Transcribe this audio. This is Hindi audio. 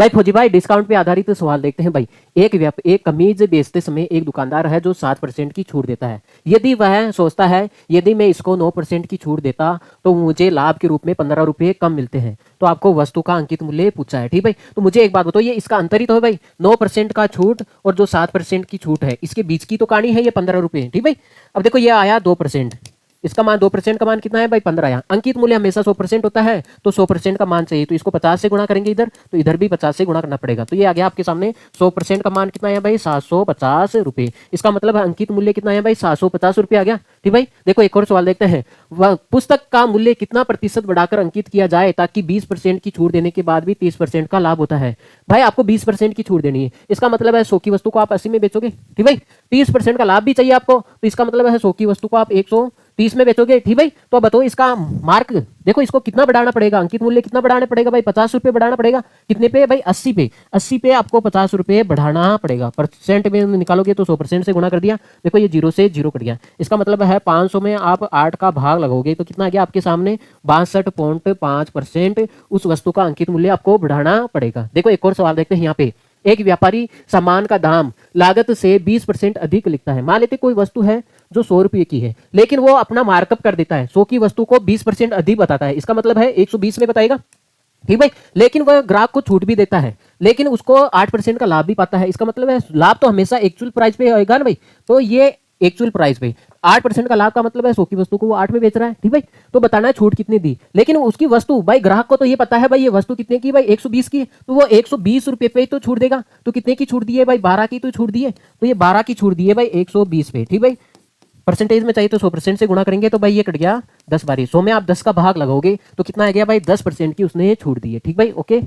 भाई फौजी भाई डिस्काउंट पे आधारित तो सवाल देखते हैं भाई। एक कमीज बेचते समय एक दुकानदार है जो 7% की छूट देता है। यदि वह सोचता है यदि मैं इसको 9% की छूट देता तो मुझे लाभ के रूप में 15 रुपये कम मिलते हैं। तो आपको वस्तु का अंकित मूल्य पूछा है। ठीक भाई, तो मुझे एक बात बताओ, ये इसका अंतर ही तो है भाई। 9% का छूट और जो 7% की छूट है, इसके बीच की तो कहानी है ये 15 रुपये। ठीक भाई, अब देखो ये आया 2%, इसका मान 2% का मान कितना है भाई 15 यहाँ। अंकित मूल्य हमेशा 100% होता है, तो 100% का मान चाहिए, तो इसको 50 से गुणा करेंगे इधर, तो इधर भी 50 से गुणा करना पड़ेगा। तो ये आ गया आपके सामने 100% का मान कितना है भाई 750 रुपये। इसका मतलब है अंकित मूल्य कितना है भाई 750 रुपये आ गया। ठीक भाई, देखो एक और सवाल देखते हैं। वह पुस्तक का मूल्य कितना प्रतिशत बढ़ाकर अंकित किया जाए ताकि 20% की छूट देने के बाद भी 30% का लाभ होता है। भाई आपको 20% की छूट देनी है, इसका मतलब है 100 की वस्तु को आप 80 में बेचोगे। ठीक भाई, 30% का लाभ भी चाहिए आपको, तो इसका मतलब है 100 की वस्तु को आप 130 में बेचोगे। ठीक भाई, तो अब बताओ इसका मार्क देखो, इसको कितना बढ़ाना पड़ेगा, अंकित मूल्य कितना बढ़ाना पड़ेगा भाई 50 रुपये बढ़ाना पड़ेगा। कितने पे भाई 80 पे, 80 पे आपको 50 रुपये बढ़ाना पड़ेगा। परसेंट में निकालोगे तो 100% से गुणा कर दिया, देखो ये 0 से 0 कट गया। इसका मतलब है 500 में आप 8 का भाग लगोगे तो कितना आ गया आपके सामने 62.5%। उस वस्तु का अंकित मूल्य आपको बढ़ाना पड़ेगा। देखो एक और सवाल देखते हैं यहाँ पे। एक व्यापारी सामान का दाम लागत से 20% अधिक लिखता है। मान लेते कोई वस्तु है जो 100 रुपये की है, लेकिन वो अपना मार्कअप कर देता है, 100 की वस्तु को 20% अधिक बताता है। इसका मतलब है 120 में बताएगा। ठीक भाई, लेकिन वह ग्राहक को छूट भी देता है, लेकिन उसको 8% का लाभ भी पाता है। इसका मतलब है लाभ तो हमेशा एक्चुअल प्राइस पे होगा ना भाई, तो ये एक्चुअल प्राइस पे 8% का लाभ का मतलब है 100 की वस्तु को वो 8 में बेच रहा है। ठीक भाई, तो बताना है छूट कितनी दी, लेकिन उसकी वस्तु भाई ग्राहक को तो ये पता है भाई ये वस्तु कितने की भाई 120 की है, तो वो 120 रुपये पे तो छूट देगा। तो कितने की छूट दी है भाई 12 की तो छूट दी है, तो ये 12 की छूट दी है भाई 120 पे। ठीक भाई, परसेंटेज में चाहिए तो 100% से गुणा करेंगे, तो भाई ये कट गया 10 बारी 100 में आप 10 का भाग लगाओगे तो कितना आ गया भाई 10% की उसने छूट दी है। ठीक भाई, ओके।